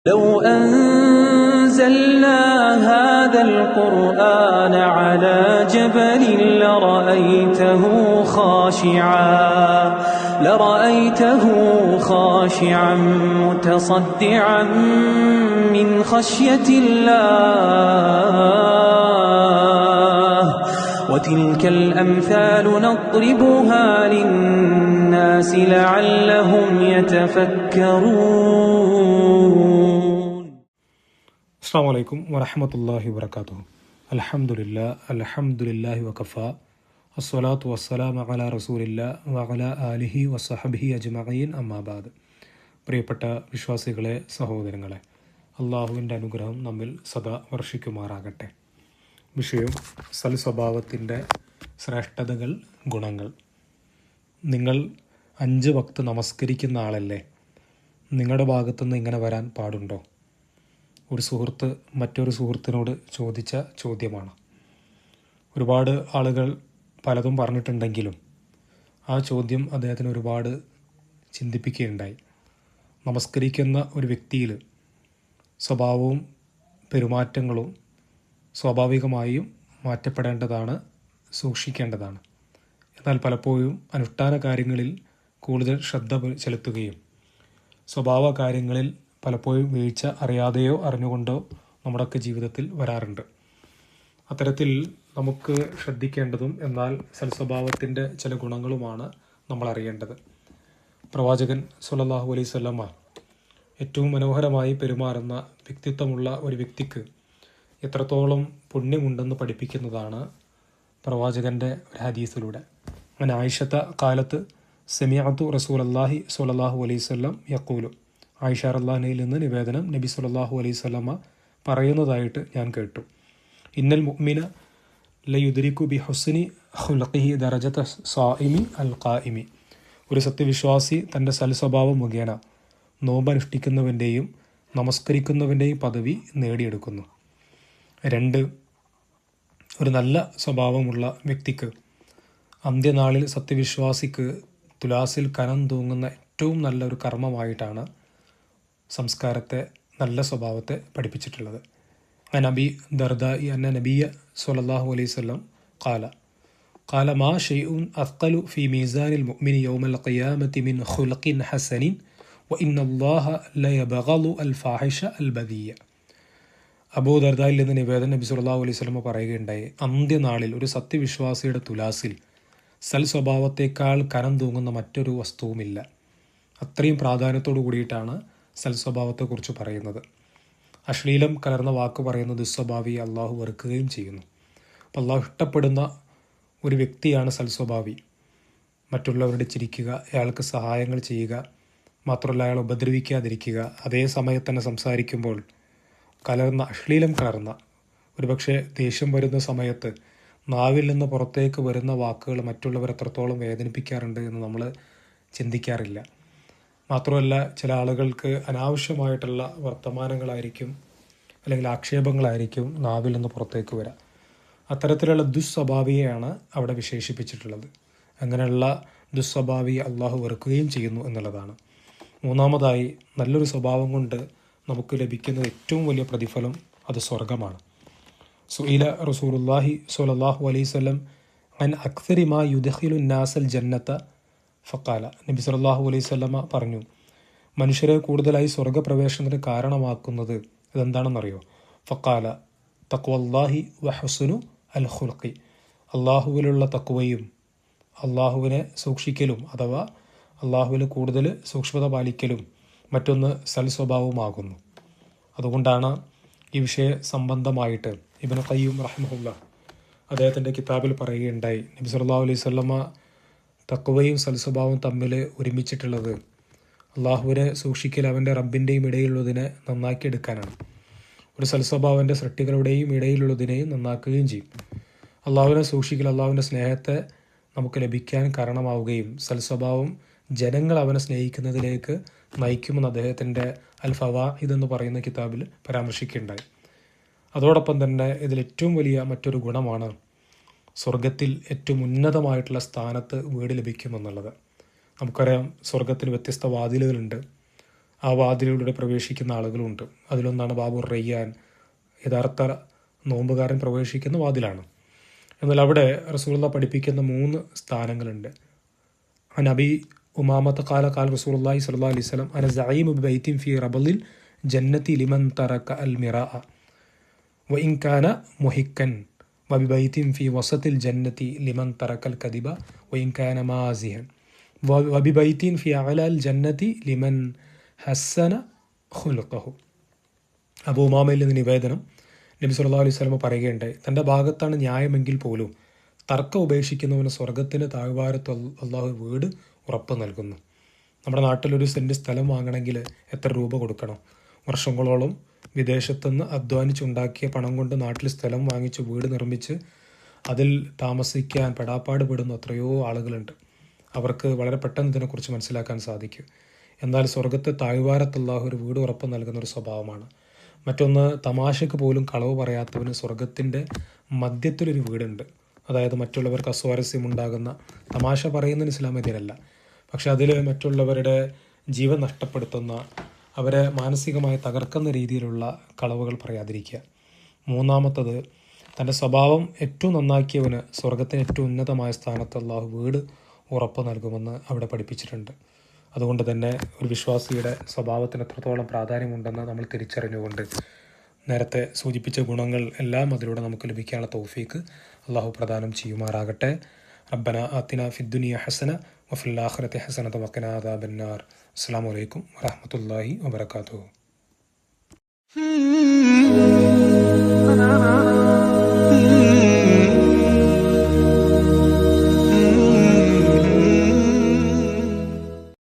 لو أنزلنا هذا القرآن على جبل لرأيته خاشعا متصدعا من خشية الله وتلك الأمثال نضربها للناس لعلهم يتفكرون. السلام عليكم ورحمة الله وبركاته. الحمد لله وكفى الصلاة والسلام على رسول الله وعلى آله وصحبه أجمعين أما بعد. പ്രിയപ്പെട്ട വിശ്വാസികളെ, സഹോദരങ്ങളെ, അള്ളാഹുവിൻ്റെ അനുഗ്രഹം നമ്മിൽ സദാ വർഷിക്കുമാറാകട്ടെ. വിഷയം സൽസ്വഭാവത്തിൻ്റെ ശ്രേഷ്ഠതകൾ, ഗുണങ്ങൾ. നിങ്ങൾ 5 വക്ത് നമസ്കരിക്കുന്ന ആളല്ലേ? നിങ്ങളുടെ ഭാഗത്തുനിന്ന് ഇങ്ങനെ വരാൻ പാടുണ്ടോ? ഒരു സുഹൃത്ത് മറ്റൊരു സുഹൃത്തിനോട് ചോദിച്ച ചോദ്യമാണ്. ഒരുപാട് ആളുകൾ പലതും പറഞ്ഞിട്ടുണ്ടെങ്കിലും ആ ചോദ്യം അദ്ദേഹത്തിന് ഒരുപാട് ചിന്തിപ്പിക്കുകയുണ്ടായി. നമസ്കരിക്കുന്ന ഒരു വ്യക്തിയിൽ സ്വഭാവവും പെരുമാറ്റങ്ങളും സ്വാഭാവികമായും മാറ്റപ്പെടേണ്ടതാണ്, സൂക്ഷിക്കേണ്ടതാണ്. എന്നാൽ പലപ്പോഴും അനുഷ്ഠാന കാര്യങ്ങളിൽ കൂടുതൽ ശ്രദ്ധ ചെലുത്തുകയും സ്വഭാവ കാര്യങ്ങളിൽ പലപ്പോഴും വീഴ്ച അറിയാതെയോ അറിഞ്ഞുകൊണ്ടോ നമ്മുടെയൊക്കെ ജീവിതത്തിൽ വരാറുണ്ട്. അത്തരത്തിൽ നമുക്ക് ശ്രദ്ധിക്കേണ്ടതും എന്നാൽ സൽസ്വഭാവത്തിൻ്റെ ചില ഗുണങ്ങളുമാണ് നമ്മൾ അറിയേണ്ടത്. പ്രവാചകൻ സ്വല്ലല്ലാഹു അലൈഹി വസല്ലമ ഏറ്റവും മനോഹരമായി പെരുമാറുന്ന വ്യക്തിത്വമുള്ള ഒരു വ്യക്തിക്ക് എത്രത്തോളം പുണ്യമുണ്ടെന്ന് പഠിപ്പിക്കുന്നതാണ് പ്രവാചകൻ്റെ ഒരു ഹദീസിലൂടെ. അങ്ങനെ ആയിഷത്ത കാലത്ത് സമിഅതു റസൂലല്ലാഹി സ്വല്ലല്ലാഹു അലൈഹി വസല്ലം യഖൂലു, ആയിഷ റളിയല്ലാഹുവിൽ നിന്ന് നിവേദനം, നബി സ്വല്ലല്ലാഹു അലൈഹി വസല്ലമ പറയുന്നതായിട്ട് ഞാൻ കേട്ടു. ഇന്നൽ മുഅ്മിന ലയുദ്രികു ബി ഹുസ്നി ഖുൽഖിഹി ദറജത സായിമി അൽ ഖായിമി. ഒരു സത്യവിശ്വാസി തൻ്റെ സൽസ്വഭാവം മുഖേന നോമ്പനുഷ്ഠിക്കുന്നവൻ്റെയും നമസ്കരിക്കുന്നവൻ്റെയും പദവി നേടിയെടുക്കുന്നു. 2, ഒരു നല്ല സ്വഭാവമുള്ള വ്യക്തിക്ക് അന്ത്യനാളിൽ സത്യവിശ്വാസിക്ക് തുലാസിൽ കനം തൂങ്ങുന്ന ഏറ്റവും നല്ല ഒരു കർമ്മമായിട്ടാണ് സംസ്കാരത്തെ, നല്ല സ്വഭാവത്തെ പഠിപ്പിച്ചിട്ടുള്ളത്. നബി ദർദാഇ അന്ന നബിയ സ്വല്ലല്ലാഹു അലൈഹി വസല്ലം ഖാല മാ ഷൈഉൻ അസ്ഖലു ഫീ മീസാനിൽ മുഅ്മിനി യൗമൽ ഖിയാമത്തി മിൻ ഖുൽഖിൻ ഹസനിൻ വ ഇന്നല്ലാഹ ലയബ്ഗളു അൽ ഫാഹിഷ അൽ ബദിയ. അബൂ ദർദായിൽ നിന്ന് നിവേദനം, നബി സ്വല്ലല്ലാഹു അലൈഹി വസല്ലം പറയുകയുണ്ടായി, അന്ത്യനാളിൽ ഒരു സത്യവിശ്വാസിയുടെ തുലാസിൽ സൽസ്വഭാവത്തേക്കാൾ കനം തൂങ്ങുന്ന മറ്റൊരു വസ്തുവുമില്ല. അത്രയും പ്രാധാന്യത്തോടു കൂടിയിട്ടാണ് സൽസ്വഭാവത്തെക്കുറിച്ച് പറയുന്നത്. അശ്ലീലം കലർന്ന വാക്ക് പറയുന്ന ദുസ്വഭാവിയെ അള്ളാഹു വെറുക്കുകയും ചെയ്യുന്നു. അപ്പോൾ അള്ളാഹു ഇഷ്ടപ്പെടുന്ന ഒരു വ്യക്തിയാണ് സൽസ്വഭാവി. മറ്റുള്ളവരുടെ ചിരിക്കുക, അയാൾക്ക് സഹായങ്ങൾ ചെയ്യുക, മാത്രമല്ല അയാൾ ഉപദ്രവിക്കാതിരിക്കുക, അതേ സമയത്ത് തന്നെ സംസാരിക്കുമ്പോൾ അശ്ലീലം കലർന്ന, ഒരുപക്ഷെ ദേഷ്യം വരുന്ന സമയത്ത് നാവിൽ നിന്ന് പുറത്തേക്ക് വരുന്ന വാക്കുകൾ മറ്റുള്ളവർ എത്രത്തോളം വേദനിപ്പിക്കാറുണ്ട് എന്ന് നമ്മൾ ചിന്തിക്കാറില്ല. മാത്രമല്ല ചില ആളുകൾക്ക് അനാവശ്യമായിട്ടുള്ള വർത്തമാനങ്ങളായിരിക്കും അല്ലെങ്കിൽ ആക്ഷേപങ്ങളായിരിക്കും നാവിൽ നിന്ന് പുറത്തേക്ക് വരിക. അത്തരത്തിലുള്ള ദുസ്വഭാവിയെയാണ് അവിടെ വിശേഷിപ്പിച്ചിട്ടുള്ളത്. അങ്ങനെയുള്ള ദുസ്വഭാവിയെ അള്ളാഹു വെറുക്കുകയും ചെയ്യുന്നു എന്നുള്ളതാണ്. 3ാമതായി, നല്ലൊരു സ്വഭാവം കൊണ്ട് നമുക്ക് ലഭിക്കുന്ന ഏറ്റവും വലിയ പ്രതിഫലം അത് സ്വർഗമാണ്. സുഇല റസൂലുള്ളാഹി സ്വല്ലല്ലാഹു അലൈഹി വസല്ലം അൻ അക്സരി മാ യുദ്ഖിലു നാസൽ ജന്നത ഫഖാല. നബി സല്ലല്ലാഹു അലൈഹി വസല്ലമ പറഞ്ഞു, മനുഷ്യരെ കൂടുതലായി സ്വർഗപ്രവേശനത്തിന് കാരണമാക്കുന്നത് ഇതെന്താണെന്നറിയോ? ഫഖാല തഖ്വല്ലാഹി വഹുസ്നു അൽ ഖുൽഖി. അള്ളാഹുവിലുള്ള തഖ്വയും അള്ളാഹുവിനെ സൂക്ഷിക്കലും അഥവാ അള്ളാഹുവിൽ കൂടുതൽ സൂക്ഷ്മത പാലിക്കലും മറ്റൊന്ന് സൽസ്വഭാവമാകുന്നു. അതുകൊണ്ടാണ് ഈ വിഷയ സംബന്ധമായിട്ട് ഇബ്നു ഖയ്യിം റഹിമഹുല്ലാഹ് അദ്ദേഹത്തിൻ്റെ കിതാബിൽ പറയുകയുണ്ടായി, നബി സല്ലല്ലാഹു അലൈഹി വസല്ലമ തഖ്വയും സൽസ്വഭാവവും തമ്മിൽ ഒരുമിച്ചിട്ടുള്ളത് അള്ളാഹുവിനെ സൂക്ഷിക്കൽ അവൻ്റെ റബ്ബിൻ്റെയും ഇടയിലുള്ളതിനെ നന്നാക്കിയെടുക്കാനാണ്. ഒരു സൽസ്വഭാവൻ്റെ സൃഷ്ടികളുടെയും ഇടയിലുള്ളതിനെയും നന്നാക്കുകയും ചെയ്യും. അള്ളാഹുവിനെ സൂക്ഷിക്കൽ അള്ളാഹുവിൻ്റെ സ്നേഹത്തെ നമുക്ക് ലഭിക്കാൻ കാരണമാവുകയും സൽസ്വഭാവം ജനങ്ങൾ അവനെ സ്നേഹിക്കുന്നതിലേക്ക് നയിക്കുമെന്ന് അദ്ദേഹത്തിൻ്റെ അൽ ഫവാഇദ് എന്ന് പറയുന്ന കിതാബിൽ പരാമർശിക്കുകയുണ്ടായി. അതോടൊപ്പം തന്നെ ഇതിൽ ഏറ്റവും വലിയ മറ്റൊരു ഗുണമാണ് സ്വർഗത്തിൽ ഏറ്റവും ഉന്നതമായിട്ടുള്ള സ്ഥാനത്ത് വീട് ലഭിക്കുമെന്നുള്ളത്. നമുക്കറിയാം, സ്വർഗത്തിൽ വ്യത്യസ്ത വാതിലുകളുണ്ട്. ആ വാതിലിലൂടെ പ്രവേശിക്കുന്ന ആളുകളുണ്ട്. അതിലൊന്നാണ് ബാബുർ റയ്യാൻ, യഥാർത്ഥ നോമ്പുകാരൻ പ്രവേശിക്കുന്ന വാതിലാണ്. എന്നാൽ അവിടെ റസൂലുള്ളാഹി പഠിപ്പിക്കുന്ന 3 സ്ഥാനങ്ങളുണ്ട്. അനബി ഉമാമത്ത് ഖാല ഖാല റസൂലുള്ളാഹി സ്വല്ലല്ലാഹു അലൈഹി വസല്ലം അന സഈമു ബിബൈത്തിൻ ഫീ റബളിൽ ജന്നതി ലിമൻ തറക അൽ മിറാഅ വഇൻ കാന മുഹിക്കൻ വബിബൈത്തിൻ ഫീ വസത്തിൽ ജന്നതി ലിമൻ തറക അൽ കദിബ വഇൻ കാന മാസിഹൻ വബിബൈത്തിൻ ഫീ അഅലൽ ജന്നതി ലിമൻ ഹസ്സന ഖുൽഖഹു. അബൂ ഉമാമയിൽ നിന്ന് നിവേദനം, നബി സല്ലല്ലാഹു അലൈഹി വസല്ലം പറയുകയുണ്ടായി, തൻ്റെ ഭാഗത്താണ് ന്യായമെങ്കിൽ പോലും തർക്കം ഉപേക്ഷിക്കുന്നവന് സ്വർഗത്തിന് താഴ്വാരത്ത് അള്ളാഹു വീട് ഉറപ്പ് നൽകുന്നു. നമ്മുടെ നാട്ടിലൊരു സെൻറ്റ് സ്ഥലം വാങ്ങണമെങ്കിൽ എത്ര രൂപ കൊടുക്കണം? വർഷങ്ങളോളം വിദേശത്തുനിന്ന് അധ്വാനിച്ചുണ്ടാക്കിയ പണം കൊണ്ട് നാട്ടിൽ സ്ഥലം വാങ്ങിച്ച് വീട് നിർമ്മിച്ച് അതിൽ താമസിക്കാൻ പെടാപ്പാട് പെടുന്ന എത്രയോ ആളുകളുണ്ട്. അവർക്ക് വളരെ പെട്ടെന്ന് ഇതിനെക്കുറിച്ച് മനസ്സിലാക്കാൻ സാധിക്കും. എന്നാൽ സ്വർഗത്തെ താഴ്വാരത്ത് അല്ലാഹു ഒരു വീട് ഉറപ്പ് നൽകുന്ന ഒരു സ്വഭാവമാണ്. മറ്റൊന്ന്, തമാശയ്ക്ക് പോലും കളവ് പറയാത്തവന് സ്വർഗത്തിൻ്റെ മധ്യത്തിലൊരു വീടുണ്ട്. അതായത് മറ്റുള്ളവർക്ക് അസ്വാരസ്യമുണ്ടാകുന്ന തമാശ പറയുന്നതിന് ഇസ്ലാമെതിരല്ല, പക്ഷെ അതിൽ മറ്റുള്ളവരുടെ ജീവൻ നഷ്ടപ്പെടുത്തുന്ന, അവരെ മാനസികമായി തകർക്കുന്ന രീതിയിലുള്ള കളവുകൾ പറയാതിരിക്കുക. മൂന്നാമത്തത്, തൻ്റെ സ്വഭാവം ഏറ്റവും നന്നാക്കിയവന് സ്വർഗത്തിന് ഏറ്റവും ഉന്നതമായ സ്ഥാനത്ത് അല്ലാഹു വീട് ഉറപ്പ് നൽകുമെന്ന് അവിടെ പഠിപ്പിച്ചിട്ടുണ്ട്. അതുകൊണ്ട് തന്നെ ഒരു വിശ്വാസിയുടെ സ്വഭാവത്തിന് എത്രത്തോളം പ്രാധാന്യമുണ്ടെന്ന് നമ്മൾ തിരിച്ചറിഞ്ഞുകൊണ്ട് നേരത്തെ സൂചിപ്പിച്ച ഗുണങ്ങൾ എല്ലാം അതിലൂടെ നമുക്ക് ലഭിക്കാനുള്ള തൗഫീക്ക് അള്ളാഹു പ്രദാനം ചെയ്യുമാറാകട്ടെ. റബ്ബന ആതിന ഫിദ്ദുനിയ ഹസന വഫിൽ ആഖിറതി ഹസനത വഖിനാ അദാബന്നാർ. അസ്സലാമു അലൈക്കും വറഹ്മത്തുള്ളാഹി വബറകാതുഹു.